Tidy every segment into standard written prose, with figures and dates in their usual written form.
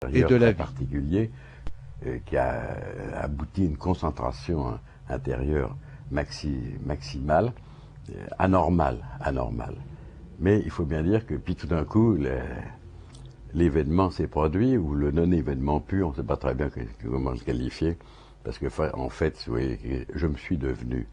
intérieur la très vie. particulier qui a abouti à une concentration intérieure maximale, anormale. Mais il faut bien dire que puis tout d'un coup, l'événement s'est produit, ou le non-événement pur, on ne sait pas très bien comment le qualifier, parce que en fait, vous voyez, je me suis devenu.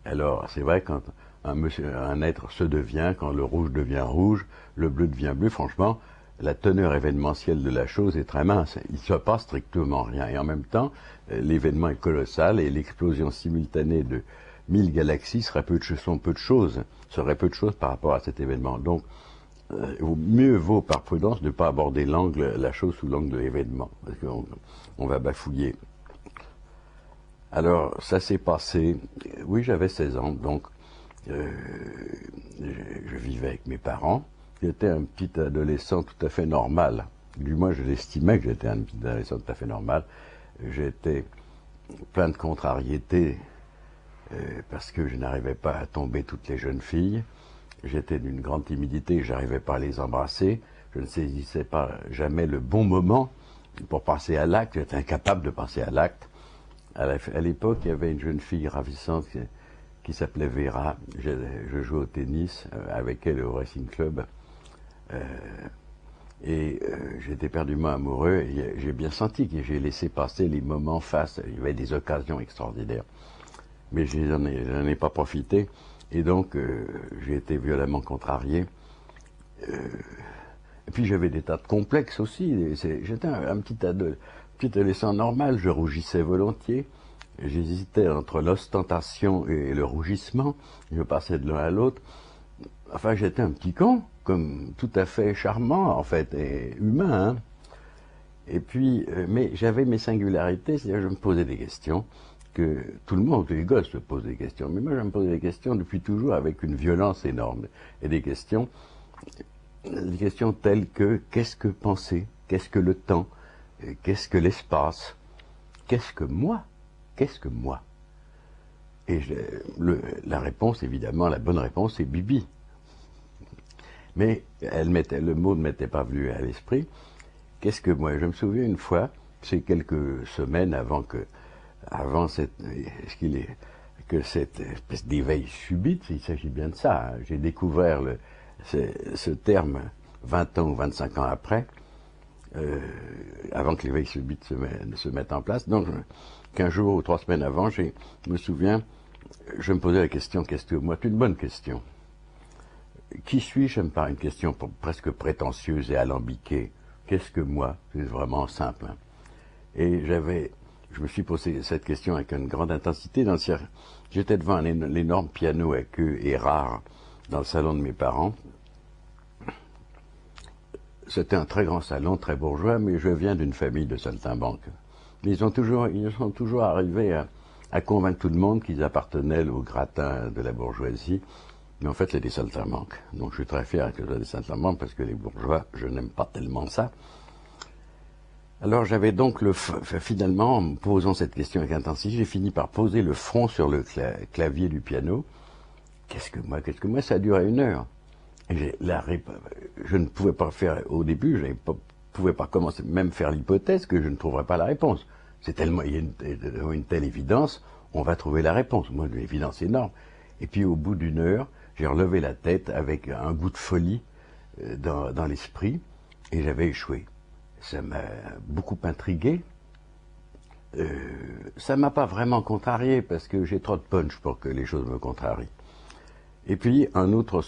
Alors, c'est vrai, quand un être se devient, quand le rouge devient rouge, le bleu devient bleu, franchement, la teneur événementielle de la chose est très mince. Il ne se passe strictement rien. Et en même temps, l'événement est colossal, et l'explosion simultanée de 1000 galaxies serait peu de choses par rapport à cet événement. Donc, mieux vaut par prudence de ne pas aborder la chose sous l'angle de l'événement, parce qu'on va bafouiller. Alors, ça s'est passé, oui, j'avais 16 ans, donc je vivais avec mes parents. J'étais un petit adolescent tout à fait normal. Du moins, je l'estimais que j'étais un petit adolescent tout à fait normal. J'étais plein de contrariétés parce que je n'arrivais pas à tomber toutes les jeunes filles. J'étais d'une grande timidité, je n'arrivais pas à les embrasser. Je ne saisissais pas jamais le bon moment pour passer à l'acte. J'étais incapable de passer à l'acte. À l'époque, il y avait une jeune fille ravissante qui s'appelait Vera. Je jouais au tennis avec elle au Racing Club. J'étais perdument amoureux. Et j'ai bien senti que j'ai laissé passer les moments face. Il y avait des occasions extraordinaires. Mais je n'en ai pas profité. Et donc, j'ai été violemment contrarié. Et puis, j'avais des tas de complexes aussi. J'étais un petit adolescent normal. Je rougissais volontiers. J'hésitais entre l'ostentation et le rougissement. Je passais de l'un à l'autre. Enfin, j'étais un petit con, comme tout à fait charmant, en fait, et humain. Hein. Et puis, mais j'avais mes singularités, c'est-à-dire je me posais des questions que tout le monde, tous les gosses se posent des questions. Mais moi, je me posais des questions depuis toujours avec une violence énorme. Et des questions telles que qu'est-ce que penser, qu'est-ce que le temps, qu'est-ce que l'espace, qu'est-ce que moi, Et la réponse, évidemment, la bonne réponse, c'est Bibi. Mais le mot ne m'était pas venu à l'esprit. Qu'est-ce que moi? Je me souviens une fois, c'est quelques semaines avant cette espèce d'éveil subite, il s'agit bien de ça. Hein. J'ai découvert ce terme 20 ans ou 25 ans après, avant que l'éveil subite se mette en place. Donc, 15 jours ou 3 semaines avant, je me souviens, je me posais la question, qu'est-ce que moi? C'est une bonne question. Qui suis-je? Ça me paraît une question presque prétentieuse et alambiquée. Qu'est-ce que moi? C'est vraiment simple. Hein. Et je me suis posé cette question avec une grande intensité. J'étais devant l'énorme piano à queue et rare dans le salon de mes parents. C'était un très grand salon, très bourgeois, mais je viens d'une famille de saltimbanques. Ils sont toujours arrivés à convaincre tout le monde qu'ils appartenaient au gratin de la bourgeoisie. Mais en fait, c'est des saltimbanques. Donc je suis très fier que ce soit des saltimbanques parce que les bourgeois, je n'aime pas tellement ça. Alors j'avais donc finalement, en me posant cette question avec intensité, j'ai fini par poser le front sur le clavier du piano. Qu'est-ce que moi? Ça a duré 1 heure. Et je ne pouvais pas faire, au début, je ne pouvais pas commencer, même faire l'hypothèse que je ne trouverais pas la réponse. Il y a une telle évidence, on va trouver la réponse. Moi, une évidence énorme. Et puis au bout d'1 heure, j'ai relevé la tête avec un goût de folie dans l'esprit, et j'avais échoué. Ça m'a beaucoup intrigué. Ça m'a pas vraiment contrarié, parce que j'ai trop de punch pour que les choses me contrarient. Et puis, un autre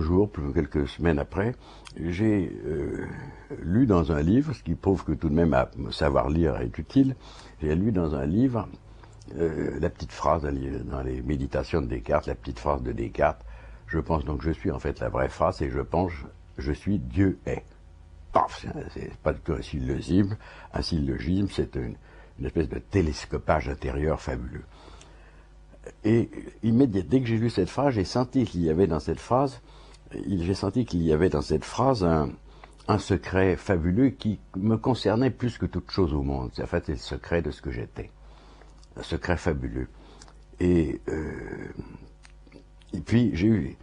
jour, quelques semaines après, j'ai lu dans un livre, ce qui prouve que tout de même savoir lire est utile, j'ai lu dans un livre la petite phrase dans les méditations de Descartes, la petite phrase de Descartes, je pense donc je suis, en fait la vraie phrase, et je pense je suis, Dieu est. Paf, c'est pas du tout un syllogisme, c'est une espèce de télescopage intérieur fabuleux. Et dès que j'ai lu cette phrase, j'ai senti qu'il y avait dans cette phrase un secret fabuleux qui me concernait plus que toute chose au monde. En fait, c'est le secret de ce que j'étais. Un secret fabuleux. Et puis,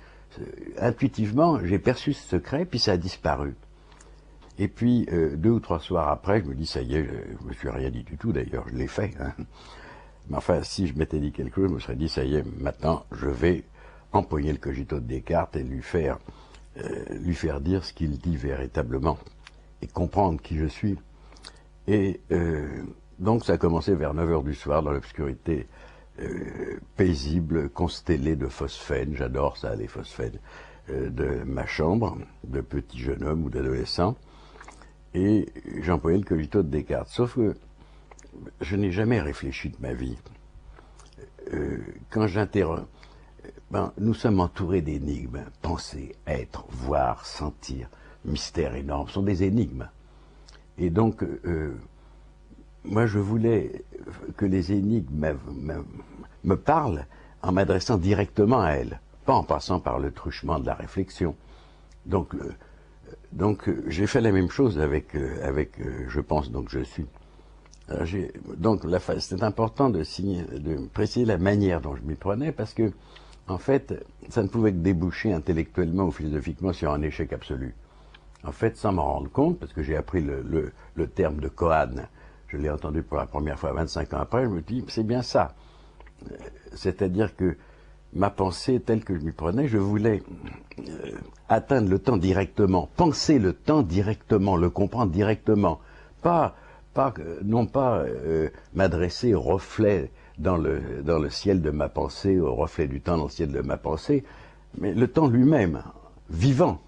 intuitivement, j'ai perçu ce secret, puis ça a disparu. Et puis, 2 ou 3 soirs après, je me dis, ça y est, je me suis rien dit du tout d'ailleurs, je l'ai fait. Hein. Mais enfin, si je m'étais dit quelque chose, je me serais dit, ça y est, maintenant, je vais empoigner le cogito de Descartes et lui faire dire ce qu'il dit véritablement et comprendre qui je suis. Et donc ça a commencé vers 9 heures du soir dans l'obscurité paisible, constellée de phosphènes, j'adore ça, les phosphènes, de ma chambre, de petit jeune homme ou d'adolescent, et j'employais le cogito de Descartes. Sauf que je n'ai jamais réfléchi de ma vie. Quand j'interroge, nous sommes entourés d'énigmes, penser, être, voir, sentir, mystères énormes, sont des énigmes. Et donc, moi je voulais que les énigmes me parlent en m'adressant directement à elles, pas en passant par le truchement de la réflexion. Donc j'ai fait la même chose avec je pense, donc je suis. Donc c'est important de préciser la manière dont je m'y prenais, parce que en fait, ça ne pouvait que déboucher intellectuellement ou philosophiquement sur un échec absolu. En fait, sans m'en rendre compte, parce que j'ai appris le terme de koan, je l'ai entendu pour la première fois 25 ans après, je me dis, c'est bien ça. C'est-à-dire que ma pensée telle que je m'y prenais, je voulais atteindre le temps directement, penser le temps directement, le comprendre directement, non pas m'adresser au reflet dans le ciel de ma pensée, au reflet du temps dans le ciel de ma pensée, mais le temps lui-même, vivant.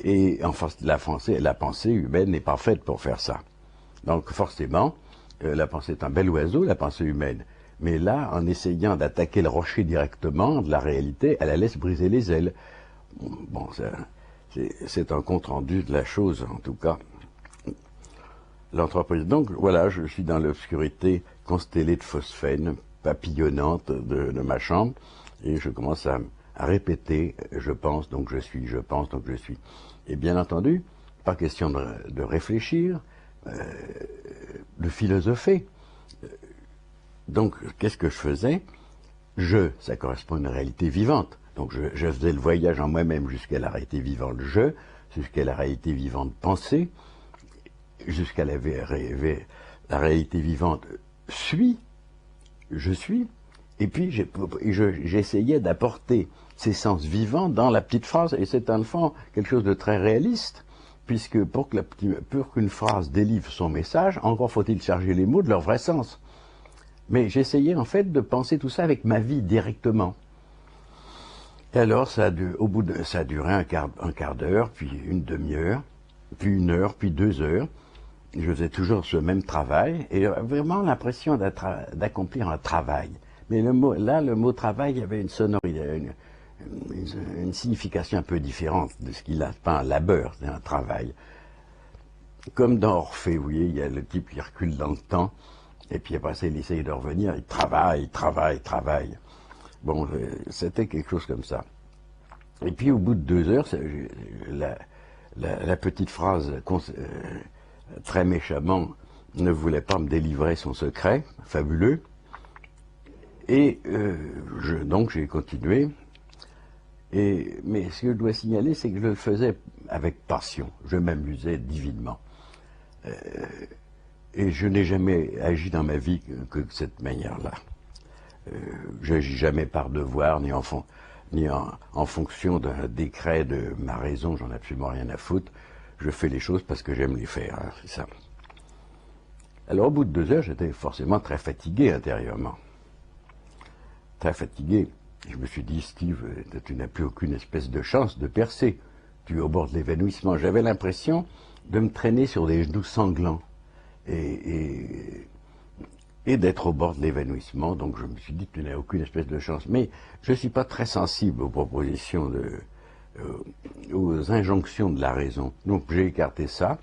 Et enfin, la pensée humaine n'est pas faite pour faire ça. Donc forcément, la pensée est un bel oiseau, la pensée humaine. Mais là, en essayant d'attaquer le rocher directement de la réalité, elle la laisse briser les ailes. Bon, c'est un compte-rendu de la chose, en tout cas. L'entreprise. Donc voilà, je suis dans l'obscurité constellée de phosphènes, papillonnante de ma chambre, et je commence à répéter, je pense, donc je suis, je pense, donc je suis. Et bien entendu, pas question de réfléchir, de philosopher. Donc, qu'est-ce que je faisais? Ça correspond à une réalité vivante. Donc, je faisais le voyage en moi-même jusqu'à la réalité vivante jusqu'à la réalité vivante pensée, jusqu'à la réalité vivante je suis, et puis j'essayais d'apporter ces sens vivants dans la petite phrase, et c'est en fond quelque chose de très réaliste, puisque pour qu'une phrase délivre son message, encore faut-il charger les mots de leur vrai sens. Mais j'essayais en fait de penser tout ça avec ma vie directement. Et alors ça a duré un quart d'heure, puis une demi-heure, puis 1 heure, puis 2 heures. Je faisais toujours ce même travail, et vraiment l'impression d'accomplir un travail. Mais le mot travail avait une sonorité, une signification un peu différente de ce qu'il a, pas un labeur, c'est un travail. Comme dans Orphée, vous voyez, il y a le type qui recule dans le temps, et puis après ça, il essaye de revenir, il travaille. Bon, c'était quelque chose comme ça. Et puis au bout de 2 heures, la petite phrase très méchamment ne voulait pas me délivrer son secret, fabuleux. Et donc j'ai continué. Mais ce que je dois signaler, c'est que je le faisais avec passion. Je m'amusais divinement. Et je n'ai jamais agi dans ma vie que de cette manière-là. Je n'agis jamais par devoir, ni en fonction d'un décret de ma raison, j'en ai absolument rien à foutre. Je fais les choses parce que j'aime les faire, hein, c'est ça. Alors au bout de 2 heures, j'étais forcément très fatigué intérieurement. Très fatigué. Je me suis dit, Steve, tu n'as plus aucune espèce de chance de percer. Tu es au bord de l'évanouissement. J'avais l'impression de me traîner sur des genoux sanglants et d'être au bord de l'évanouissement. Donc je me suis dit, tu n'as aucune espèce de chance. Mais je ne suis pas très sensible aux propositions aux injonctions de la raison. Donc j'ai écarté ça.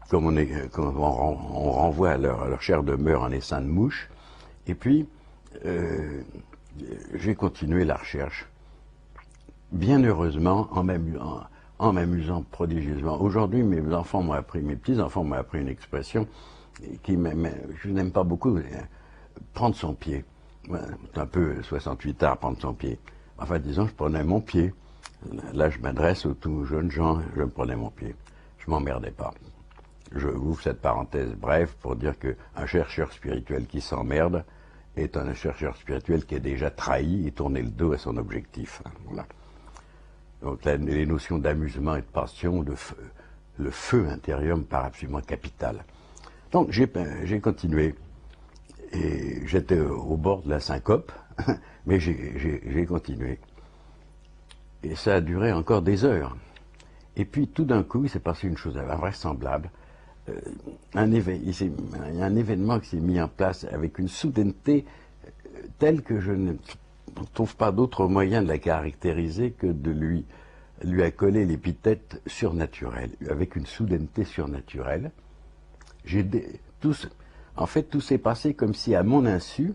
Comme on renvoie à leur chère demeure en essaim de mouche. Et puis, j'ai continué la recherche, bien heureusement, en m'amusant prodigieusement. Aujourd'hui, mes petits-enfants m'ont appris une expression je n'aime pas beaucoup, prendre son pied. C'est un peu 68 ans, prendre son pied. Enfin, disons, je prenais mon pied. Là, je m'adresse aux tout jeunes gens, je me prenais mon pied. Je m'emmerdais pas. Je ouvre cette parenthèse brève pour dire qu'un chercheur spirituel qui s'emmerde est un chercheur spirituel qui a déjà trahi et tourné le dos à son objectif. Voilà. Donc les notions d'amusement et de passion, le feu intérieur me paraît absolument capital. Donc j'ai continué. Et j'étais au bord de la syncope, mais j'ai continué. Et ça a duré encore des heures. Et puis tout d'un coup, il s'est passé une chose invraisemblable. Il y a un événement qui s'est mis en place avec une soudaineté telle que je ne trouve pas d'autre moyen de la caractériser que de lui accoler l'épithète surnaturelle, avec une soudaineté surnaturelle. En fait, tout s'est passé comme si, à mon insu,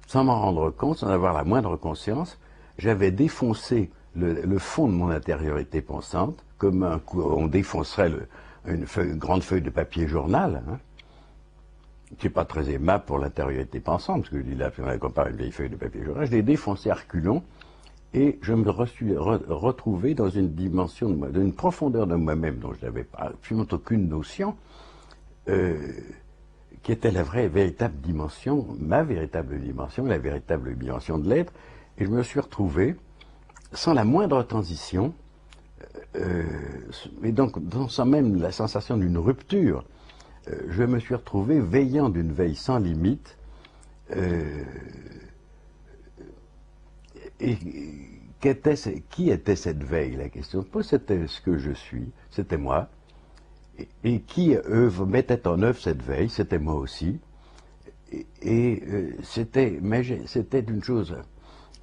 sans m'en rendre compte, sans avoir la moindre conscience, j'avais défoncé le fond de mon intériorité pensante, comme on défoncerait une grande feuille de papier journal, hein, qui n'est pas très aimable pour l'intériorité pensante, parce que je dis là, on compare une vieille feuille de papier journal. Je l'ai défoncé à reculons, et je me suis retrouvé dans une dimension, d'une profondeur de moi-même dont je n'avais absolument aucune notion, qui était la véritable dimension, ma véritable dimension, la véritable dimension de l'être, et je me suis retrouvé, sans la moindre transition, et donc sans même la sensation d'une rupture, je me suis retrouvé veillant d'une veille sans limite, et qui était cette veille? La question se pose, c'était ce que je suis, c'était moi. Et qui mettait en œuvre cette veille? C'était moi aussi. C'était une chose,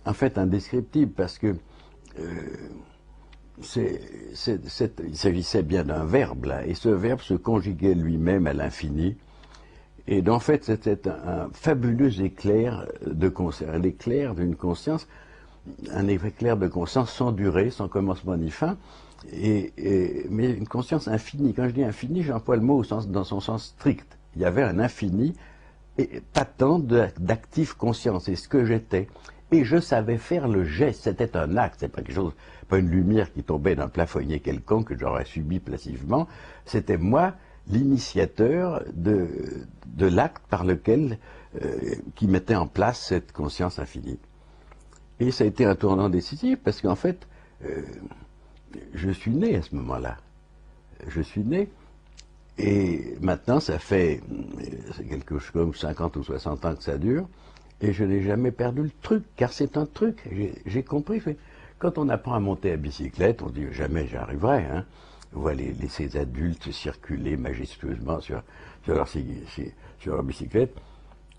en fait, indescriptible, parce que il s'agissait bien d'un verbe, là, et ce verbe se conjuguait lui-même à l'infini. Et en fait, c'était un fabuleux éclair de conscience, un éclair d'une conscience, un éclair de conscience sans durée, sans commencement ni fin, mais une conscience infinie. Quand je dis infinie, j'emploie le mot dans son sens strict. Il y avait un infini et patent d'active conscience, c'est ce que j'étais. Et je savais faire le geste, c'était un acte, c'est pas quelque chose, pas une lumière qui tombait d'un plafonnier quelconque que j'aurais subi passivement, c'était moi, l'initiateur de l'acte par lequel, qui mettait en place cette conscience infinie. Et ça a été un tournant décisif, parce qu'en fait, je suis né à ce moment-là. Je suis né, et maintenant ça fait quelque chose comme 50 ou 60 ans que ça dure, et je n'ai jamais perdu le truc, car c'est un truc, j'ai compris. Quand on apprend à monter à bicyclette, on dit jamais j'y arriverai, hein. On voit ces adultes circuler majestueusement sur leur bicyclette,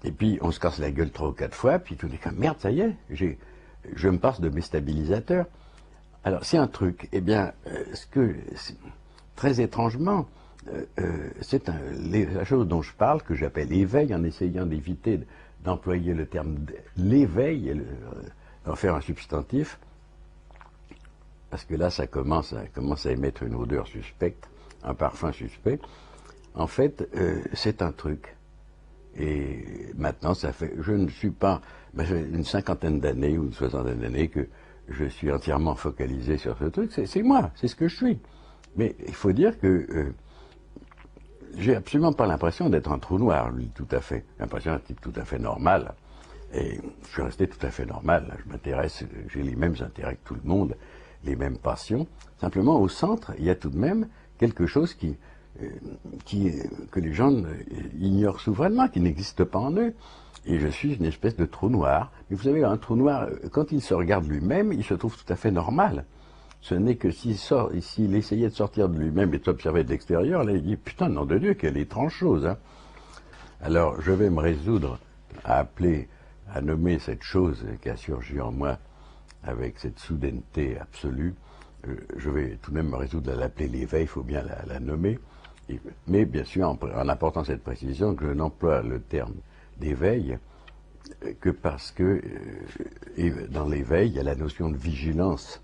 et puis on se casse la gueule 3 ou 4 fois, puis tout est comme merde, ça y est, je me passe de mes stabilisateurs. Alors, c'est un truc, eh bien, très étrangement, c'est la chose dont je parle, que j'appelle éveil, en essayant d'éviter d'employer le terme l'éveil, et d'en faire un substantif, parce que là, ça commence à émettre une odeur suspecte, un parfum suspect. En fait, c'est un truc. Et maintenant, je ne suis pas, une cinquantaine d'années ou une soixantaine d'années que je suis entièrement focalisé sur ce truc. C'est moi, c'est ce que je suis. Mais il faut dire que j'ai absolument pas l'impression d'être un trou noir, lui, tout à fait. J'ai l'impression d'être un type tout à fait normal. Et je suis resté tout à fait normal. Je m'intéresse, j'ai les mêmes intérêts que tout le monde, les mêmes passions. Simplement, au centre, il y a tout de même quelque chose que les gens ignorent souverainement, qui n'existe pas en eux. Et je suis une espèce de trou noir. Mais vous savez, un trou noir, quand il se regarde lui-même, il se trouve tout à fait normal. Ce n'est que s'il essayait de sortir de lui-même et de s'observer de l'extérieur, là, il dit, putain, nom de Dieu, quelle étrange chose, hein. Alors, je vais me résoudre à nommer cette chose qui a surgi en moi avec cette soudaineté absolue. Je vais tout de même me résoudre à l'appeler l'éveil, il faut bien la nommer. Mais bien sûr, en apportant cette précision, que je n'emploie le terme d'éveil que parce que dans l'éveil, il y a la notion de vigilance.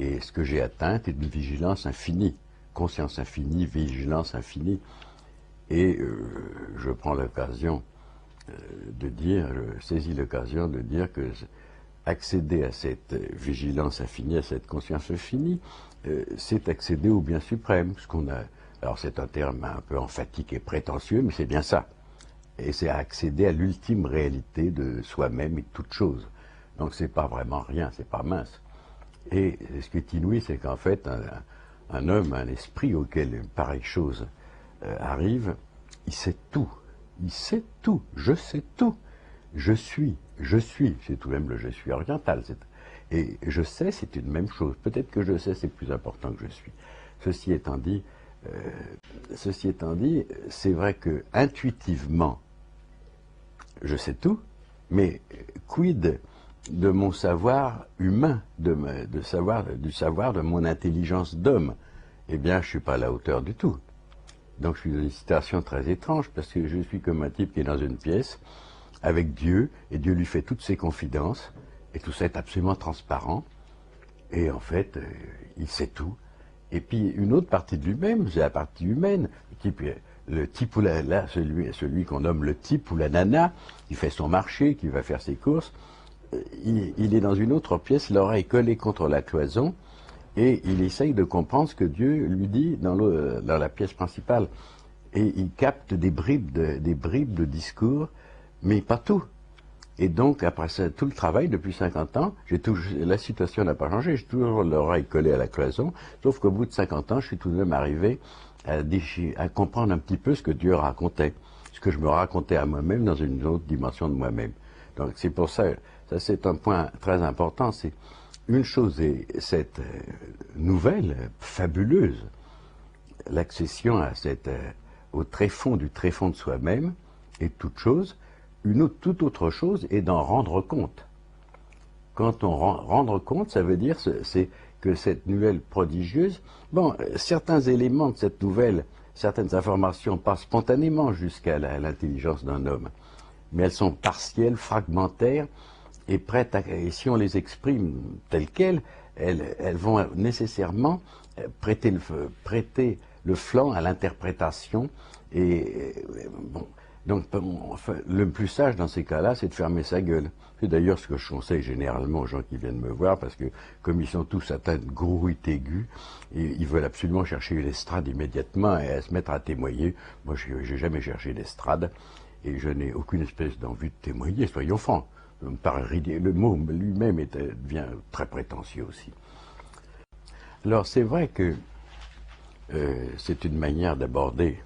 Et ce que j'ai atteint est une vigilance infinie, conscience infinie, vigilance infinie. Et je prends l'occasion je saisis l'occasion de dire que accéder à cette vigilance infinie, à cette conscience infinie, c'est accéder au bien suprême. Alors c'est un terme un peu emphatique et prétentieux, mais c'est bien ça. Et c'est accéder à l'ultime réalité de soi-même et de toute chose. Donc c'est pas vraiment rien, c'est pas mince. Et ce qui est inouï, c'est qu'en fait, un homme, un esprit auquel une pareille chose arrive, il sait tout. Il sait tout. Je sais tout. Je suis. C'est tout de même le je suis oriental. Et je sais, c'est une même chose. Peut-être que je sais, c'est plus important que je suis. Ceci étant dit, c'est vrai que intuitivement, je sais tout, mais quid de mon savoir humain, du savoir de mon intelligence d'homme? Eh bien, je ne suis pas à la hauteur du tout. Donc je suis dans une situation très étrange, parce que je suis comme un type qui est dans une pièce avec Dieu, et Dieu lui fait toutes ses confidences, et tout ça est absolument transparent, et en fait, il sait tout. Et puis une autre partie de lui-même, c'est la partie humaine, le type ou celui qu'on nomme le type ou la nana, qui fait son marché, qui va faire ses courses, il est dans une autre pièce, l'oreille collée contre la cloison, et il essaye de comprendre ce que Dieu lui dit dans la pièce principale. Et il capte des bribes de discours, mais pas tout. Et donc, après ça, tout le travail, depuis 50 ans, la situation n'a pas changé, j'ai toujours l'oreille collée à la cloison, sauf qu'au bout de 50 ans, je suis tout de même arrivé à comprendre un petit peu ce que Dieu racontait, ce que je me racontais à moi-même dans une autre dimension de moi-même. Donc c'est pour ça, c'est un point très important, c'est une chose est cette nouvelle, fabuleuse, l'accession à au tréfonds du tréfonds de soi-même et toute chose. Toute autre chose est d'en rendre compte. Quand on rendre compte, ça veut dire c'est que cette nouvelle prodigieuse, certains éléments de cette nouvelle, certaines informations passent spontanément jusqu'à l'intelligence d'un homme, mais elles sont partielles, fragmentaires, et et si on les exprime telles quelles, elles vont nécessairement prêter le flanc à l'interprétation. Donc, le plus sage dans ces cas-là, c'est de fermer sa gueule. C'est d'ailleurs ce que je conseille généralement aux gens qui viennent me voir, parce que comme ils sont tous atteints de grouillite aiguë, ils veulent absolument chercher l'estrade immédiatement et à se mettre à témoigner. Moi, je n'ai jamais cherché l'estrade, et je n'ai aucune espèce d'envie de témoigner, soyons francs. Le mot lui-même devient très prétentieux aussi. Alors c'est vrai que c'est une manière d'aborder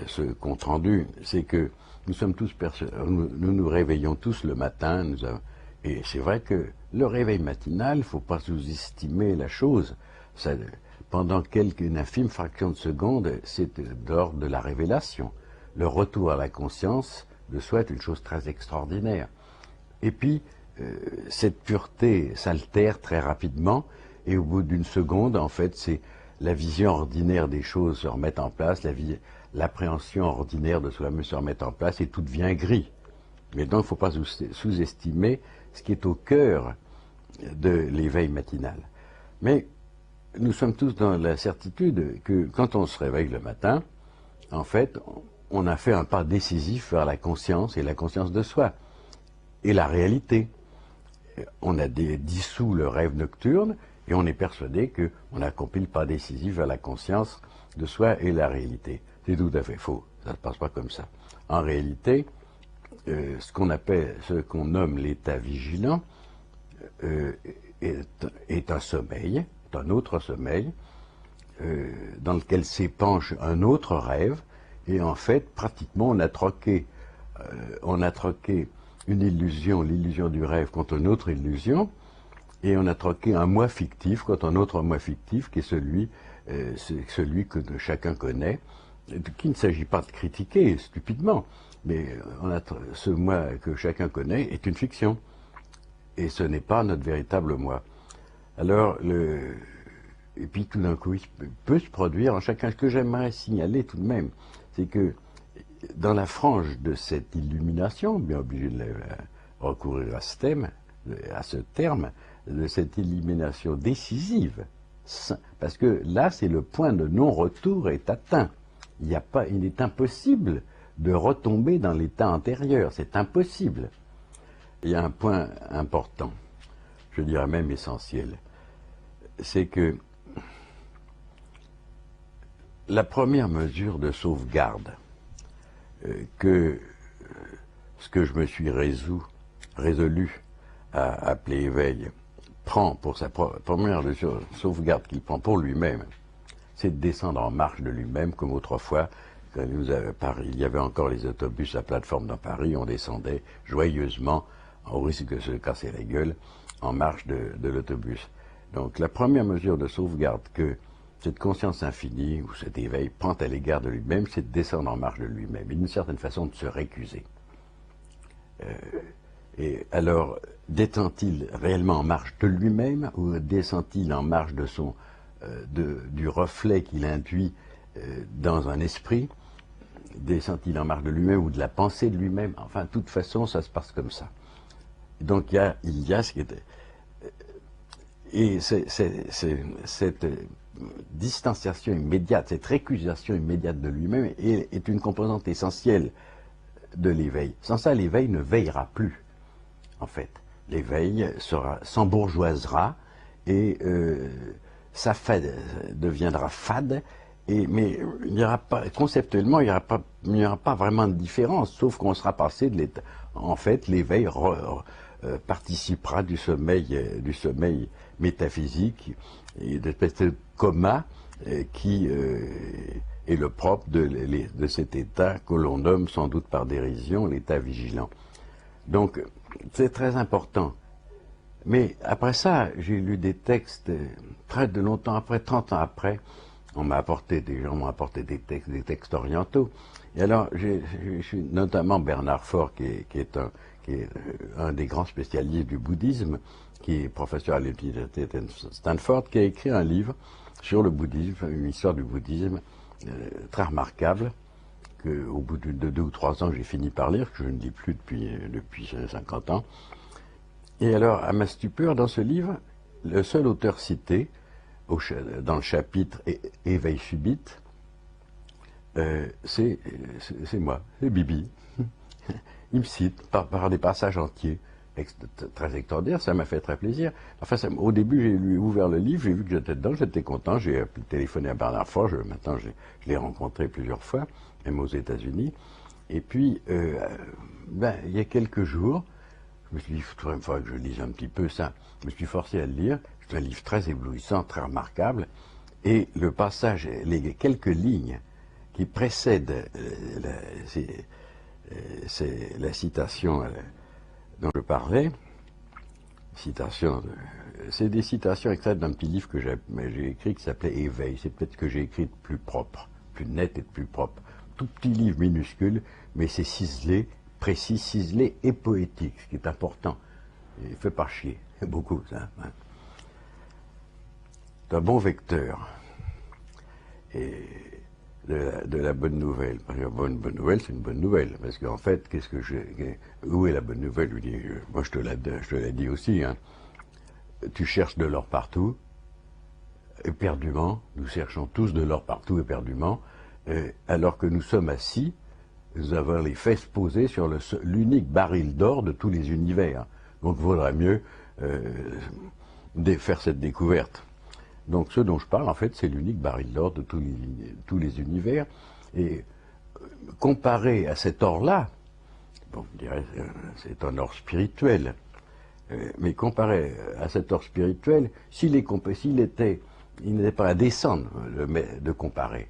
ce compte-rendu, c'est que nous sommes tous nous réveillons tous le matin, et c'est vrai que le réveil matinal, il ne faut pas sous-estimer la chose. Pendant une infime fraction de seconde, c'est d'ordre de la révélation. Le retour à la conscience de soi est une chose très extraordinaire. Et puis, cette pureté s'altère très rapidement, et au bout d'une seconde, en fait, c'est la vision ordinaire des choses se remet en place, l'appréhension ordinaire de soi-même se remet en place, et tout devient gris. Mais donc, il ne faut pas sous-estimer ce qui est au cœur de l'éveil matinal. Mais nous sommes tous dans la certitude que quand on se réveille le matin, en fait, on a fait un pas décisif vers la conscience et la conscience de soi. Et la réalité. On a dissous le rêve nocturne et on est persuadé qu'on accomplit le pas décisif vers la conscience de soi et la réalité. C'est tout à fait faux. Ça ne se passe pas comme ça. En réalité, ce qu'on nomme l'état vigilant est un sommeil, est un autre sommeil, dans lequel s'épanche un autre rêve, et en fait, pratiquement, on a troqué une illusion, l'illusion du rêve, contre une autre illusion, et on a troqué un moi fictif contre un autre moi fictif, qui est celui que chacun connaît, qu'il ne s'agit pas de critiquer stupidement, mais ce moi que chacun connaît est une fiction, et ce n'est pas notre véritable moi. Alors, et puis tout d'un coup, il peut se produire en chacun. Ce que j'aimerais signaler tout de même, c'est que dans la frange de cette illumination, bien obligé de recourir à ce terme, de cette illumination décisive, parce que là, c'est le point de non-retour est atteint. Il est impossible de retomber dans l'état antérieur, c'est impossible. Il y a un point important, je dirais même essentiel, c'est que la première mesure de sauvegarde ce que je me suis résolu à appeler éveil prend pour sa première sauvegarde qu'il prend pour lui-même, c'est de descendre en marche de lui-même, comme autrefois, quand il y avait encore les autobus à plateforme dans Paris, on descendait joyeusement, au risque de se casser la gueule, en marche de l'autobus. Donc la première mesure de sauvegarde que cette conscience infinie, ou cet éveil, prend à l'égard de lui-même, c'est de descendre en marche de lui-même, et d'une certaine façon de se récuser. Et alors, descend-il réellement en marche de lui-même, ou descend-il en marche du reflet qu'il induit dans un esprit? Descend-il en marche de lui-même ou de la pensée de lui-même? Enfin, de toute façon, ça se passe comme ça. Donc il y a ce qui est... Et cette distanciation immédiate, cette récusation immédiate de lui-même est une composante essentielle de l'éveil. Sans ça, l'éveil ne veillera plus, en fait. L'éveil s'embourgeoisera et deviendra fade, mais il n'y aura pas, conceptuellement, il n'y aura pas vraiment de différence, sauf qu'on sera passé de l'état. En fait, l'éveil participera du sommeil métaphysique et d'espèce de coma qui est le propre de cet état que l'on nomme sans doute par dérision l'état vigilant. Donc c'est très important. Mais après ça, j'ai lu des textes très de longtemps après, 30 ans après, des gens m'ont apporté des textes orientaux. Et alors, notamment Bernard Faure, qui est un des grands spécialistes du bouddhisme, qui est professeur à l'université de Stanford, qui a écrit un livre sur le bouddhisme, une histoire du bouddhisme très remarquable, qu'au bout de 2 ou 3 ans, j'ai fini par lire, que je ne lis plus depuis 50 ans. Et alors, à ma stupeur, dans ce livre, le seul auteur cité, dans le chapitre Éveil subite, c'est moi, c'est Bibi. Il me cite par des passages entiers, très extraordinaires, ça m'a fait très plaisir. Enfin, au début, j'ai ouvert le livre, j'ai vu que j'étais dedans, j'étais content, j'ai téléphoné à Bernard Faure, maintenant je l'ai rencontré plusieurs fois, même aux États-Unis. Et puis, il y a quelques jours, je me suis dit, il faudrait que je lise un petit peu ça. Je me suis forcé à le lire. C'est un livre très éblouissant, très remarquable. Et le passage, les quelques lignes qui précèdent c'est la citation dont je parlais. C'est des citations extraites d'un petit livre que j'ai écrit qui s'appelait Éveil. C'est peut-être que j'ai écrit de plus propre, plus net et de plus propre. Tout petit livre minuscule, mais c'est ciselé, précis, ciselé et poétique, ce qui est important. Il fait pas chier, beaucoup ça. Hein. C'est un bon vecteur et de la bonne nouvelle. Parce que bonne nouvelle, c'est une bonne nouvelle. Parce qu'en fait, où est la bonne nouvelle? Je lui dis, moi je te l'ai dit aussi. Hein. Tu cherches de l'or partout, éperdument. Nous cherchons tous de l'or partout, éperdument. Alors que nous sommes assis, nous avons les fesses posées sur l'unique baril d'or de tous les univers. Donc il vaudrait mieux faire cette découverte. Donc ce dont je parle, en fait, c'est l'unique baril d'or de tous les univers. Et comparé à cet or-là, bon, je dirais c'est un or spirituel, mais comparé à cet or spirituel, il n'était pas à descendre de comparer,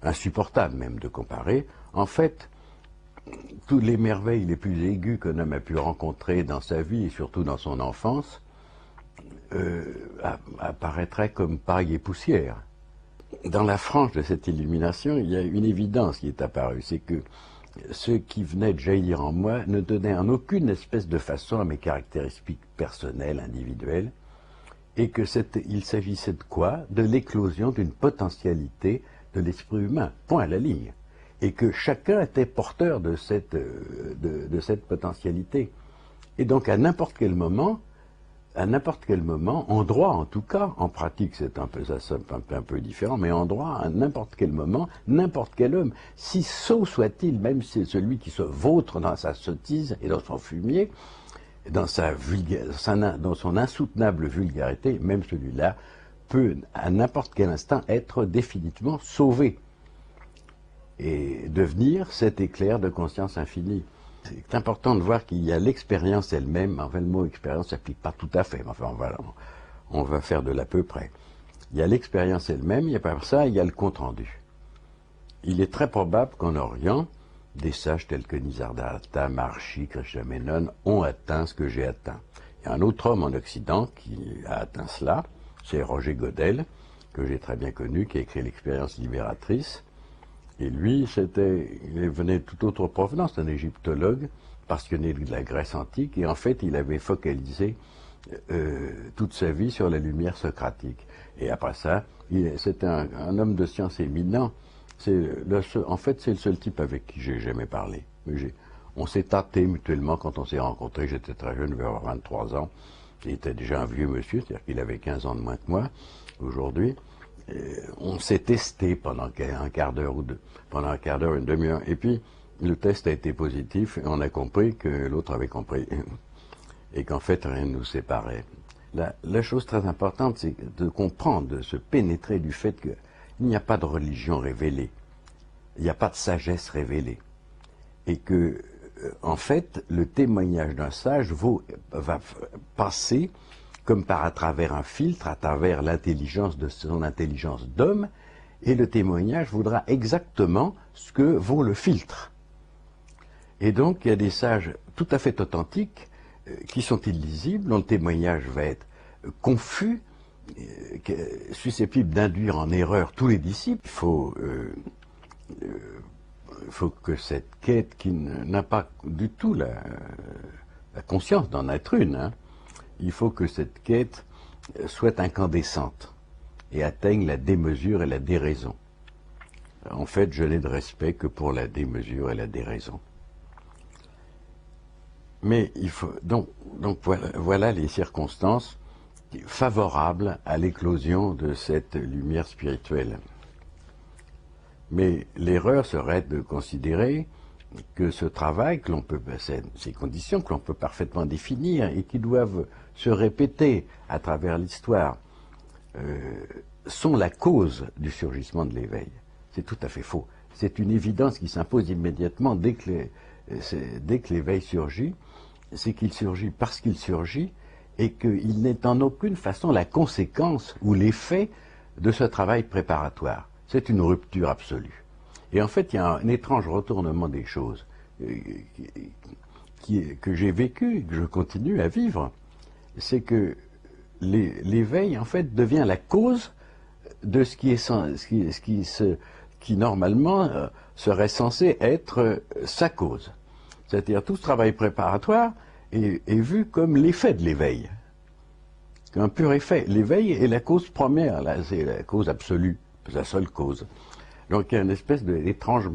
insupportable même de comparer, en fait, toutes les merveilles les plus aiguës qu'un homme a pu rencontrer dans sa vie, et surtout dans son enfance, apparaîtraient comme paille et poussière. Dans la frange de cette illumination, il y a une évidence qui est apparue, c'est que ce qui venait de jaillir en moi ne donnait en aucune espèce de façon à mes caractéristiques personnelles, individuelles, et il s'agissait de quoi? De l'éclosion d'une potentialité de l'esprit humain, point à la ligne, et que chacun était porteur de cette potentialité. Et donc à n'importe quel moment, à n'importe quel moment, en droit en tout cas, en pratique c'est un peu ça, un peu différent, mais en droit, à n'importe quel moment, n'importe quel homme, si sot soit-il, même si c'est celui qui se vautre dans sa sottise et dans son fumier, dans son insoutenable vulgarité, même celui-là peut à n'importe quel instant être définitivement sauvé et devenir cet éclair de conscience infinie. C'est important de voir qu'il y a l'expérience elle-même. Enfin, le mot expérience ne s'applique pas tout à fait, mais enfin, on va faire de l'à peu près. Il y a l'expérience elle-même, il y a par ça, il y a le compte-rendu. Il est très probable qu'en Orient, des sages tels que Nisargadatta, Maharshi, Krishnamenon ont atteint ce que j'ai atteint. Il y a un autre homme en Occident qui a atteint cela, c'est Roger Godel, que j'ai très bien connu, qui a écrit l'Expérience libératrice. Et lui, il venait de toute autre provenance, un égyptologue, passionné de la Grèce antique, et en fait, il avait focalisé toute sa vie sur la lumière socratique. Et après ça, c'était un homme de science éminent. En fait, c'est le seul type avec qui j'ai jamais parlé. On s'est tâté mutuellement quand on s'est rencontrés. J'étais très jeune, je devais avoir 23 ans. Il était déjà un vieux monsieur, c'est-à-dire qu'il avait 15 ans de moins que moi, aujourd'hui. On s'est testé pendant un quart d'heure ou deux, pendant un quart d'heure, une demi-heure, et puis le test a été positif, et on a compris que l'autre avait compris, et qu'en fait rien ne nous séparait. La chose très importante, c'est de comprendre, de se pénétrer du fait qu'il n'y a pas de religion révélée, il n'y a pas de sagesse révélée, et que, en fait, le témoignage d'un sage va passer comme par à travers un filtre, à travers l'intelligence de son intelligence d'homme, et le témoignage voudra exactement ce que vaut le filtre. Et donc, il y a des sages tout à fait authentiques qui sont illisibles, dont le témoignage va être confus, susceptible d'induire en erreur tous les disciples. Il faut que cette quête qui n'a pas du tout la conscience d'en être une, hein, il faut que cette quête soit incandescente et atteigne la démesure et la déraison. En fait, je n'ai de respect que pour la démesure et la déraison. Mais il faut donc voilà les circonstances favorables à l'éclosion de cette lumière spirituelle. Mais l'erreur serait de considérer que ce travail, ces conditions que l'on peut parfaitement définir et qui doivent se répéter à travers l'histoire, sont la cause du surgissement de l'éveil. C'est tout à fait faux. C'est une évidence qui s'impose immédiatement dès que l'éveil surgit, c'est qu'il surgit parce qu'il surgit et qu'il n'est en aucune façon la conséquence ou l'effet de ce travail préparatoire. C'est une rupture absolue. Et en fait, il y a un étrange retournement des choses que j'ai vécu et que je continue à vivre. C'est que l'éveil, en fait, devient la cause de ce qui normalement serait censé être sa cause. C'est-à-dire tout ce travail préparatoire est vu comme l'effet de l'éveil, un pur effet. L'éveil est la cause première, c'est la cause absolue, la seule cause. Donc il y a une espèce d'étrange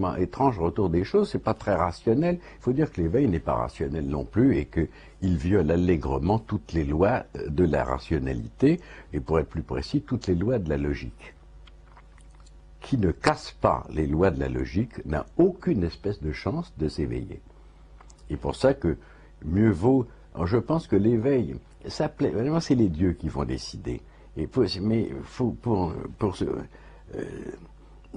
retour des choses, c'est pas très rationnel. Il faut dire que l'éveil n'est pas rationnel non plus et qu'il viole allègrement toutes les lois de la rationalité, et pour être plus précis, toutes les lois de la logique. Qui ne casse pas les lois de la logique n'a aucune espèce de chance de s'éveiller. Et pour ça que mieux vaut... Alors je pense que l'éveil, vraiment c'est les dieux qui vont décider. Mais pour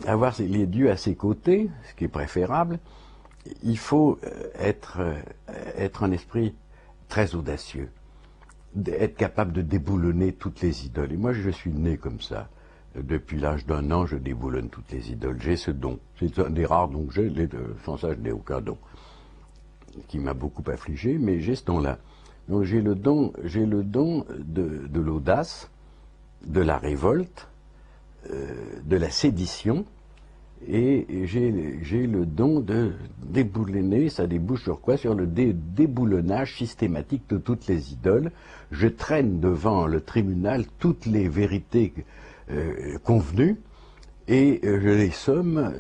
avoir les dieux à ses côtés, ce qui est préférable, il faut être un esprit très audacieux, être capable de déboulonner toutes les idoles. Et moi, je suis né comme ça. Depuis l'âge d'1 an, je déboulonne toutes les idoles. J'ai ce don. C'est un des rares dons que j'ai. Sans ça, je n'ai aucun don. Qui m'a beaucoup affligé, mais j'ai ce don-là. Donc j'ai le don de l'audace, de la révolte, de la sédition, et j'ai le don de déboulonner, ça débouche sur quoi? Sur le déboulonnage systématique de toutes les idoles. Je traîne devant le tribunal toutes les vérités convenues, et je les somme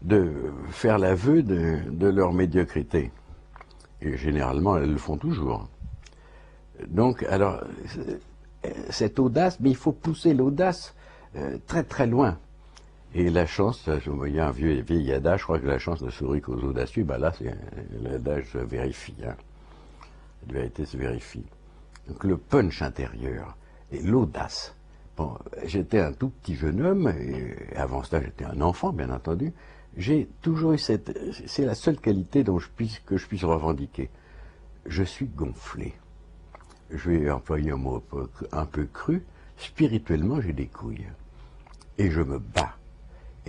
de faire l'aveu de leur médiocrité. Et généralement, elles le font toujours. Donc, alors, cette audace, mais il faut pousser l'audace très très loin. Et la chance, je voyais un vieil adage, je crois que la chance ne sourit qu'aux audacieux, ben là, l'adage se vérifie. Hein. La vérité se vérifie. Donc le punch intérieur et l'audace. Bon, j'étais un tout petit jeune homme, et avant cela j'étais un enfant, bien entendu. J'ai toujours eu cette... C'est la seule qualité que je puisse revendiquer. Je suis gonflé. Je vais employer un mot un peu cru. Spirituellement, j'ai des couilles. Et je me bats.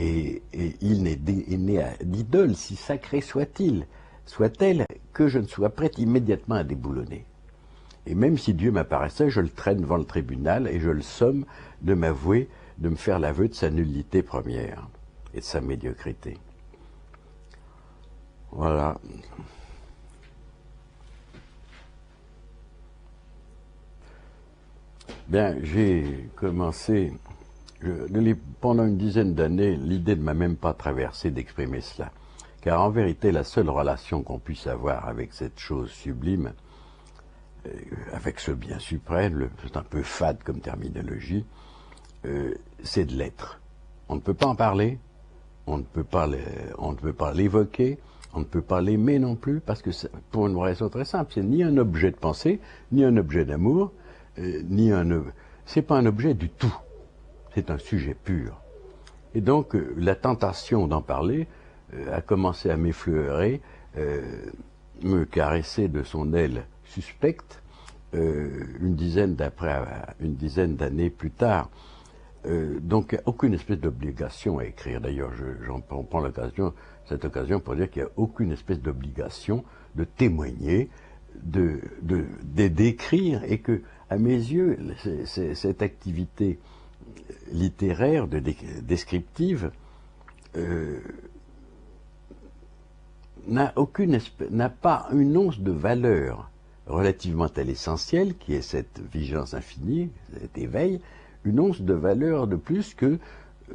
Et il n'est d'idole, si sacré soit-elle, que je ne sois prête immédiatement à déboulonner. Et même si Dieu m'apparaissait, je le traîne devant le tribunal et je le somme de m'avouer, de me faire l'aveu de sa nullité première et de sa médiocrité. Voilà. Bien, j'ai commencé... pendant une dizaine d'années, l'idée ne m'a même pas traversé d'exprimer cela. Car en vérité, la seule relation qu'on puisse avoir avec cette chose sublime, avec ce bien suprême, c'est un peu fade comme terminologie, c'est de l'être. On ne peut pas en parler, on ne peut pas l'évoquer, on ne peut pas l'aimer non plus, parce que pour une raison très simple, c'est ni un objet de pensée, ni un objet d'amour, c'est pas un objet du tout. C'est un sujet pur. Et donc, la tentation d'en parler a commencé à m'effleurer, me caresser de son aile suspecte, une dizaine d'années plus tard. Donc, aucune espèce d'obligation à écrire. D'ailleurs, j'en prends cette occasion pour dire qu'il n'y a aucune espèce d'obligation de témoigner, d'écrire, et que, à mes yeux, cette activité littéraire, descriptive, n'a pas une once de valeur relativement à l'essentiel, qui est cette vigilance infinie, cet éveil, une once de valeur de plus que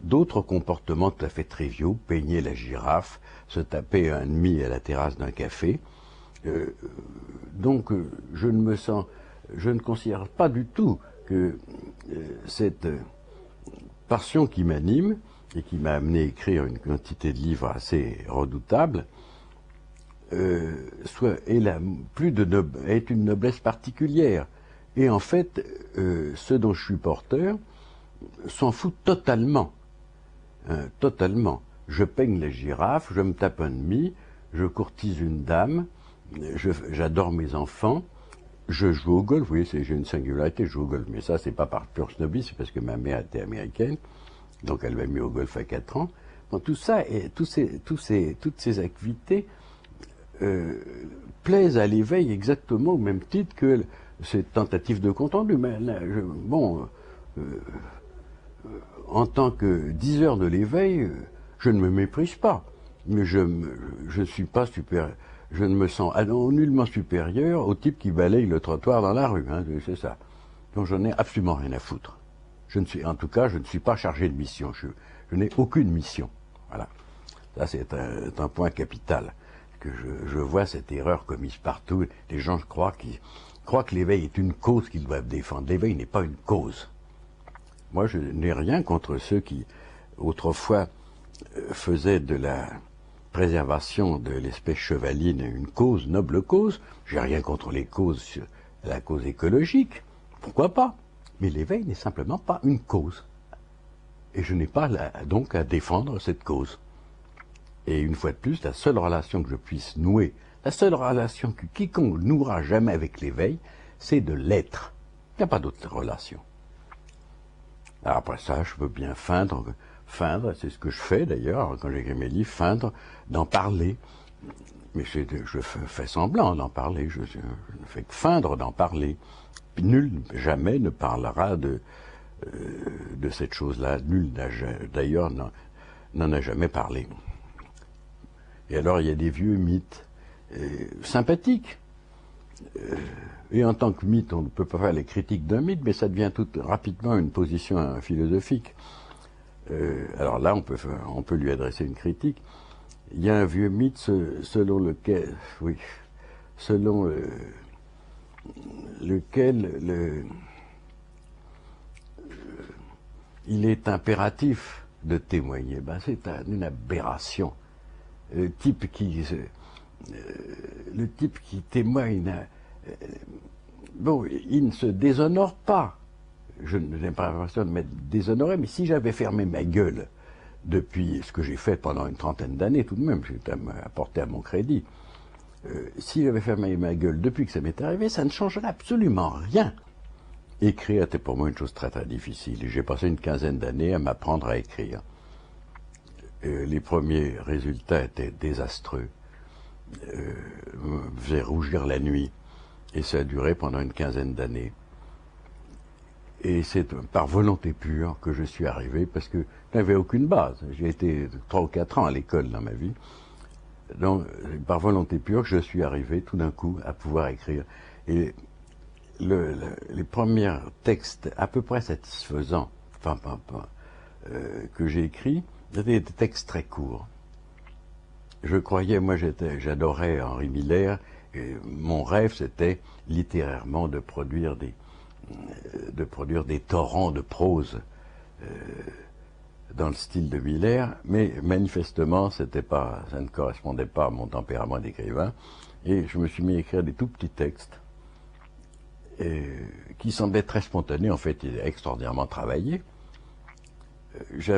d'autres comportements tout à fait triviaux, peigner la girafe, se taper un demi à la terrasse d'un café. Donc je ne considère pas du tout que cette passion qui m'anime et qui m'a amené à écrire une quantité de livres assez redoutables est une noblesse particulière. Et en fait, ceux dont je suis porteur s'en foutent totalement. Totalement. Je peigne les girafes, je me tape un demi, je courtise une dame, j'adore mes enfants, je joue au golf. Vous voyez, j'ai une singularité, je joue au golf. Mais ça, c'est pas par pur snobisme, c'est parce que ma mère était américaine, donc elle m'a mis au golf à 4 ans. Bon, tout ça, et toutes ces activités plaisent à l'éveil exactement au même titre que ces tentatives de compte rendu. Mais là, en tant que diseur de l'éveil, je ne me méprise pas, mais je ne suis pas supérieur. Je ne me sens nullement supérieur au type qui balaye le trottoir dans la rue, hein, c'est ça. Donc j'en ai absolument rien à foutre. En tout cas, je ne suis pas chargé de mission. Je n'ai aucune mission. Voilà. Ça, c'est un point capital. Que je vois cette erreur commise partout. Les gens croient que l'éveil est une cause qu'ils doivent défendre. L'éveil n'est pas une cause. Moi, je n'ai rien contre ceux qui, autrefois, faisaient de la préservation de l'espèce chevaline une cause, noble cause. J'ai rien contre les causes, la cause écologique. Pourquoi pas? Mais l'éveil n'est simplement pas une cause. Et je n'ai pas donc à défendre cette cause. Et une fois de plus, la seule relation que je puisse nouer, la seule relation que quiconque nouera jamais avec l'éveil, c'est de l'être. Il n'y a pas d'autre relation. Alors après ça, je peux bien feindre, c'est ce que je fais d'ailleurs, quand j'écris mes livres, feindre, d'en parler. Mais je fais semblant d'en parler, je ne fais que feindre d'en parler. Nul jamais ne parlera de cette chose-là. Nul d'ailleurs n'en a jamais parlé. Et alors il y a des vieux mythes sympathiques. Et en tant que mythe, on ne peut pas faire les critiques d'un mythe, mais ça devient tout rapidement une position philosophique. Alors là, on peut lui adresser une critique. Il y a un vieux mythe selon lequel, oui, selon lequel il est impératif de témoigner. Ben, c'est une aberration. Le type qui témoigne, bon, il ne se déshonore pas. Je n'ai pas l'impression de m'être déshonoré, mais si j'avais fermé ma gueule depuis ce que j'ai fait pendant une trentaine d'années, tout de même, j'ai apporté à mon crédit, si j'avais fermé ma gueule depuis que ça m'est arrivé, ça ne changerait absolument rien. Écrire était pour moi une chose très très difficile. J'ai passé une quinzaine d'années à m'apprendre à écrire. Les premiers résultats étaient désastreux, me faisaient rougir la nuit, et ça a duré pendant une quinzaine d'années. Et c'est par volonté pure que je suis arrivé, parce que je n'avais aucune base. J'ai été 3 ou 4 ans à l'école dans ma vie. Donc, par volonté pure, je suis arrivé tout d'un coup à pouvoir écrire. Et les premiers textes à peu près satisfaisants, que j'ai écrits, c'était des textes très courts. Je croyais, moi j'adorais Henri Miller, et mon rêve c'était littérairement de produire des torrents de prose dans le style de Miller, mais manifestement ça ne correspondait pas à mon tempérament d'écrivain, et je me suis mis à écrire des tout petits textes qui semblaient très spontanés, en fait extraordinairement travaillés.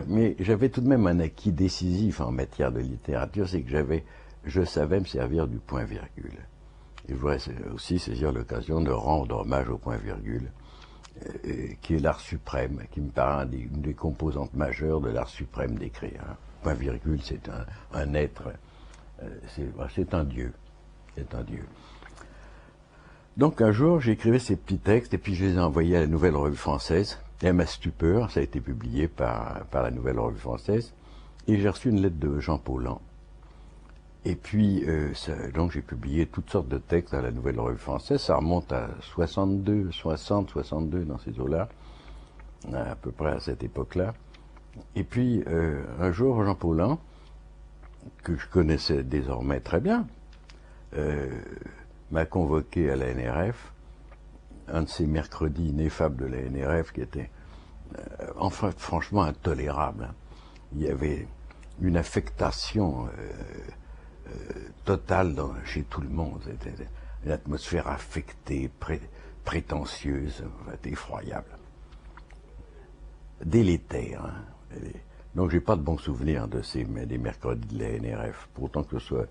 Mais j'avais tout de même un acquis décisif en matière de littérature, c'est que je savais me servir du point-virgule. Et je voudrais aussi saisir l'occasion de rendre hommage au point-virgule, qui est l'art suprême, qui me paraît une des composantes majeures de l'art suprême d'écrire. Point-virgule, c'est un être, c'est un dieu. C'est un dieu. Donc un jour, j'écrivais ces petits textes, et puis je les ai envoyés à la Nouvelle Revue Française. Et à ma stupeur, ça a été publié par la Nouvelle Revue Française, et j'ai reçu une lettre de Jean Paulhan. Et puis, donc j'ai publié toutes sortes de textes à la Nouvelle Revue Française, ça remonte à 62, dans ces eaux-là, à peu près à cette époque-là. Et puis, un jour, Jean Paulhan, que je connaissais désormais très bien, m'a convoqué à la NRF, un de ces mercredis ineffables de la NRF qui était enfin franchement intolérable. Il y avait une affectation totale chez tout le monde. C'était une atmosphère affectée, prétentieuse, effroyable. Délétère. Hein. Donc j'ai pas de bons souvenirs des mercredis de la NRF. Pourtant que ça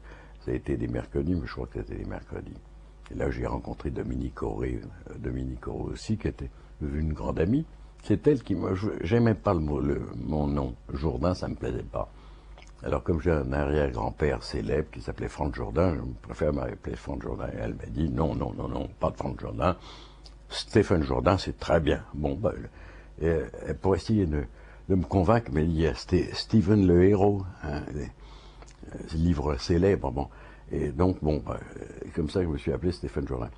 a été des mercredis, mais je crois que c'était des mercredis. Et là, j'ai rencontré Dominique Auré aussi, qui était une grande amie. C'est elle qui j'aimais pas mon nom. Jourdain, ça me plaisait pas. Alors, comme j'ai un arrière-grand-père célèbre qui s'appelait Franck Jourdain, je préfère m'appeler Franck Jourdain. Et elle m'a dit, non, pas de Franck Jourdain. Stéphane Jourdain, c'est très bien. Bon, pour essayer de me convaincre, mais il y a Stephen le héros, hein, livre célèbre, bon. Et donc, comme ça, je me suis appelé Stéphane Jourdain.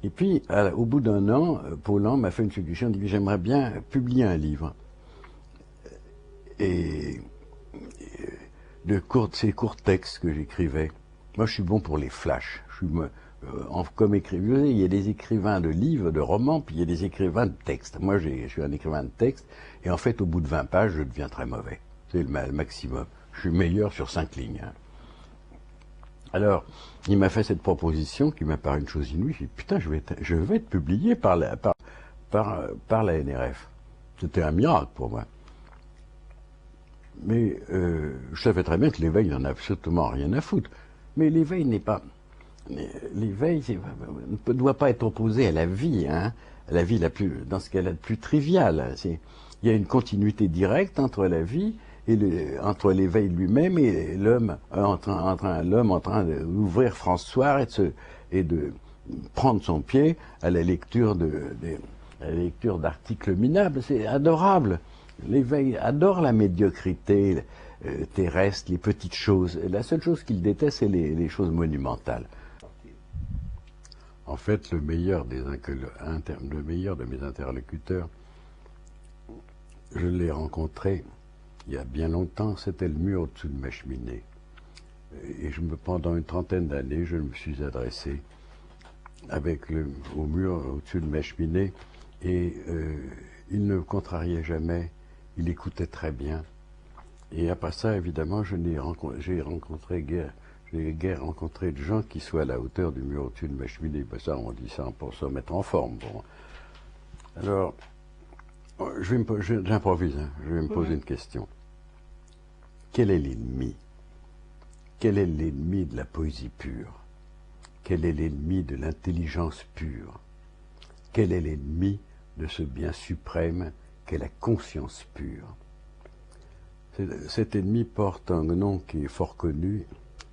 Et puis, au bout d'un an, Paulhan m'a fait une suggestion, il dit, j'aimerais bien publier un livre. Et ces courts textes que j'écrivais, moi je suis bon pour les flashs. Comme écrivain, il y a des écrivains de livres, de romans, puis il y a des écrivains de textes. Moi, je suis un écrivain de texte, et en fait, au bout de 20 pages, je deviens très mauvais. C'est le maximum. Je suis meilleur sur 5 lignes. Hein. Alors, il m'a fait cette proposition qui m'a paru une chose inouïe. J'ai dit, putain, je vais être publié par la NRF. C'était un miracle pour moi. Mais je savais très bien que l'éveil n'en a absolument rien à foutre. Mais l'éveil n'est pas... L'éveil ne doit pas être opposé à la vie, hein, à la vie dans ce qu'elle a de plus trivial. Il y a une continuité directe entre la vie entre l'éveil lui-même et l'homme en train d'ouvrir François et de prendre son pied à la lecture d'articles minables. C'est adorable. L'éveil adore la médiocrité terrestre, les petites choses. La seule chose qu'il déteste, c'est les choses monumentales. En fait, le meilleur de mes interlocuteurs, je l'ai rencontré il y a bien longtemps, c'était le mur au-dessus de ma cheminée. Et pendant une trentaine d'années, je me suis adressé au mur au-dessus de ma cheminée, et il ne me contrariait jamais, il écoutait très bien. Et après ça, évidemment, j'ai guère rencontré de gens qui soient à la hauteur du mur au-dessus de ma cheminée. Ben ça, on dit ça pour se mettre en forme. Bon. Alors, j'improvise, hein, je vais me poser une question. Quel est l'ennemi? Quel est l'ennemi de la poésie pure? Quel est l'ennemi de l'intelligence pure? Quel est l'ennemi de ce bien suprême qu'est la conscience pure? Cet ennemi porte un nom qui est fort connu,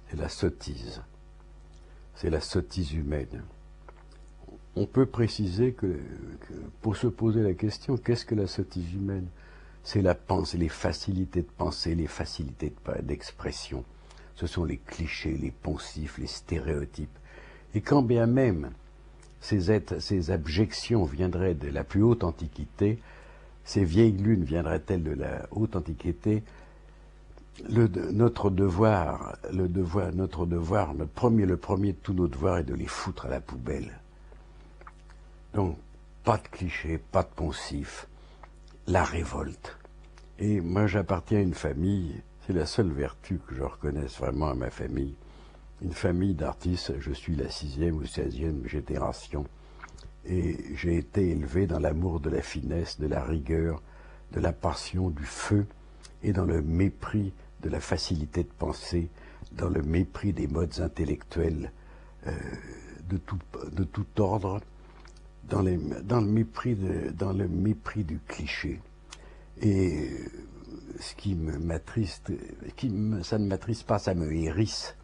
c'est la sottise. C'est la sottise humaine. On peut préciser que pour se poser la question, qu'est-ce que la sottise humaine? C'est la pensée, les facilités de pensée, les facilités d'expression. Ce sont les clichés, les poncifs, les stéréotypes. Et quand bien même ces abjections viendraient de la plus haute antiquité, ces vieilles lunes viendraient-elles de la haute antiquité, notre premier de tous nos devoirs est de les foutre à la poubelle. Donc, pas de clichés, pas de poncifs, la révolte. Et moi, j'appartiens à une famille, c'est la seule vertu que je reconnaisse vraiment à ma famille, une famille d'artistes. Je suis la 6e ou 16e génération, et j'ai été élevé dans l'amour de la finesse, de la rigueur, de la passion, du feu, et dans le mépris de la facilité de penser, dans le mépris des modes intellectuels de tout ordre, dans le mépris du cliché. Et ce qui m'attriste, ça ne m'attriste pas, ça me hérisse,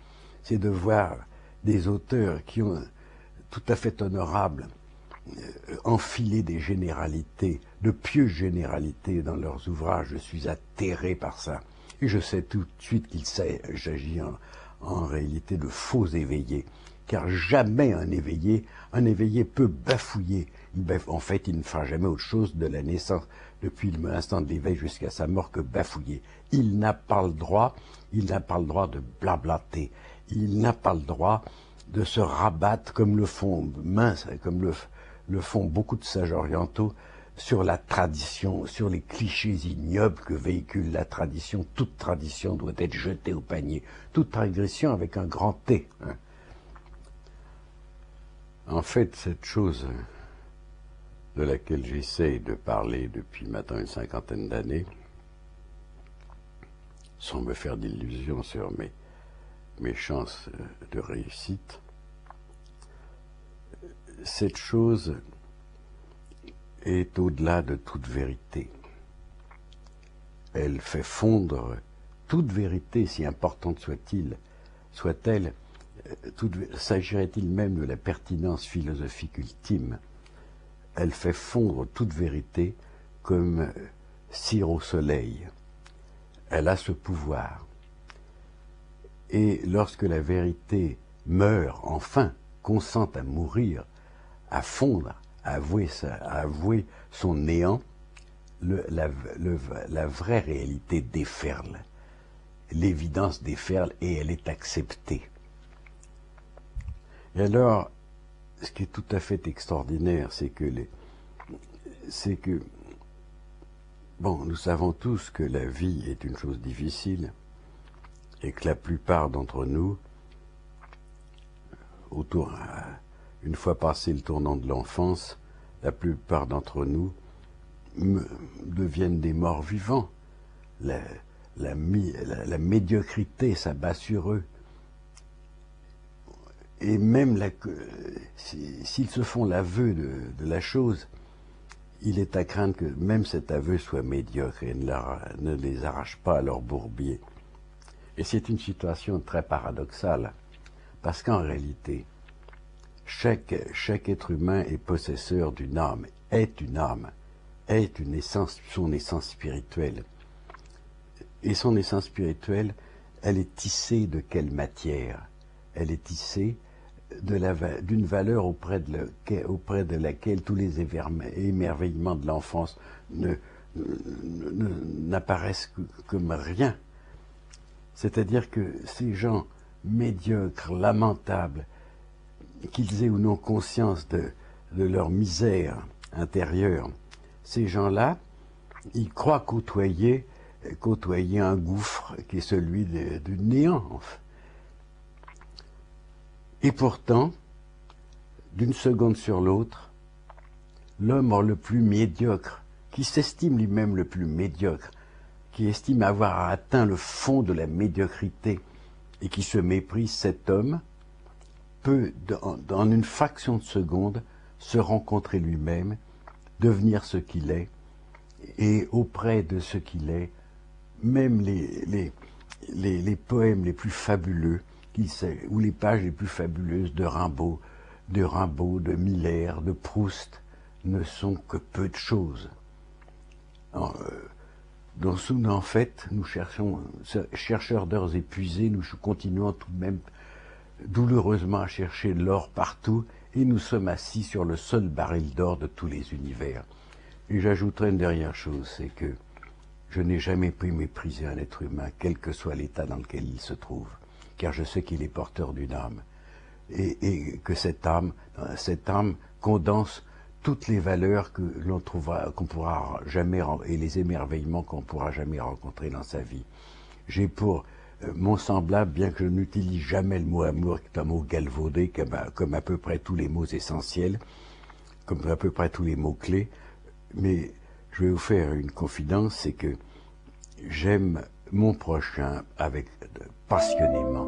c'est de voir des auteurs qui ont tout à fait honorables enfiler des généralités, de pieuses généralités dans leurs ouvrages. Je suis atterré par ça. Et je sais tout de suite qu'il s'agit en réalité de faux éveillés. Car jamais un éveillé peut bafouiller. En fait, il ne fera jamais autre chose de la naissance, depuis l'instant de l'éveil jusqu'à sa mort, que bafouiller. Il n'a pas le droit de blablater. Il n'a pas le droit de se rabattre comme le font beaucoup de sages orientaux sur la tradition, sur les clichés ignobles que véhicule la tradition. Toute tradition doit être jetée au panier. Toute régression avec un grand T. Hein. En fait, cette chose de laquelle j'essaie de parler depuis maintenant une 50aine d'années, sans me faire d'illusions sur mes chances de réussite, cette chose est au-delà de toute vérité. Elle fait fondre toute vérité, si importante soit-elle, s'agirait-il même de la pertinence philosophique ultime. Elle fait fondre toute vérité comme cire au soleil. Elle a ce pouvoir. Et lorsque la vérité meurt, enfin, consent à mourir, à fondre, à avouer son néant, la vraie réalité déferle. L'évidence déferle et elle est acceptée. Et alors, ce qui est tout à fait extraordinaire, c'est que nous savons tous que la vie est une chose difficile et que la plupart d'entre nous, une fois passé le tournant de l'enfance, la plupart d'entre nous deviennent des morts vivants. La médiocrité s'abat sur eux. Et même s'ils se font l'aveu de la chose, il est à craindre que même cet aveu soit médiocre et ne les arrache pas à leur bourbier. Et c'est une situation très paradoxale, parce qu'en réalité, chaque être humain est possesseur d'une âme, est une essence, son essence spirituelle. Et son essence spirituelle, elle est tissée de quelle matière? Elle est tissée d'une valeur auprès de laquelle tous les émerveillements de l'enfance n'apparaissent comme rien. C'est-à-dire que ces gens médiocres, lamentables, qu'ils aient ou non conscience de leur misère intérieure, ces gens-là, ils croient côtoyer un gouffre qui est celui du néant. En fait. Et pourtant, d'une seconde sur l'autre, l'homme le plus médiocre, qui s'estime lui-même le plus médiocre, qui estime avoir atteint le fond de la médiocrité et qui se méprise, cet homme peut, dans une fraction de seconde, se rencontrer lui-même, devenir ce qu'il est, et auprès de ce qu'il est, même les poèmes les plus fabuleux, ou les pages les plus fabuleuses de Rimbaud, de Miller, de Proust, ne sont que peu de choses. En fait, nous cherchons, chercheurs d'heures épuisés, nous continuons tout de même douloureusement à chercher l'or partout, et nous sommes assis sur le seul baril d'or de tous les univers. Et j'ajouterai une dernière chose, c'est que je n'ai jamais pu mépriser un être humain, quel que soit l'état dans lequel il se trouve, car je sais qu'il est porteur d'une âme, et que cette âme condense toutes les valeurs que l'on trouvera, qu'on pourra jamais, et les émerveillements qu'on pourra jamais rencontrer dans sa vie. J'ai pour mon semblable, bien que je n'utilise jamais le mot amour, qui est un mot galvaudé, comme à peu près tous les mots essentiels, comme à peu près tous les mots clés, mais je vais vous faire une confidence, c'est que j'aime mon prochain passionnément.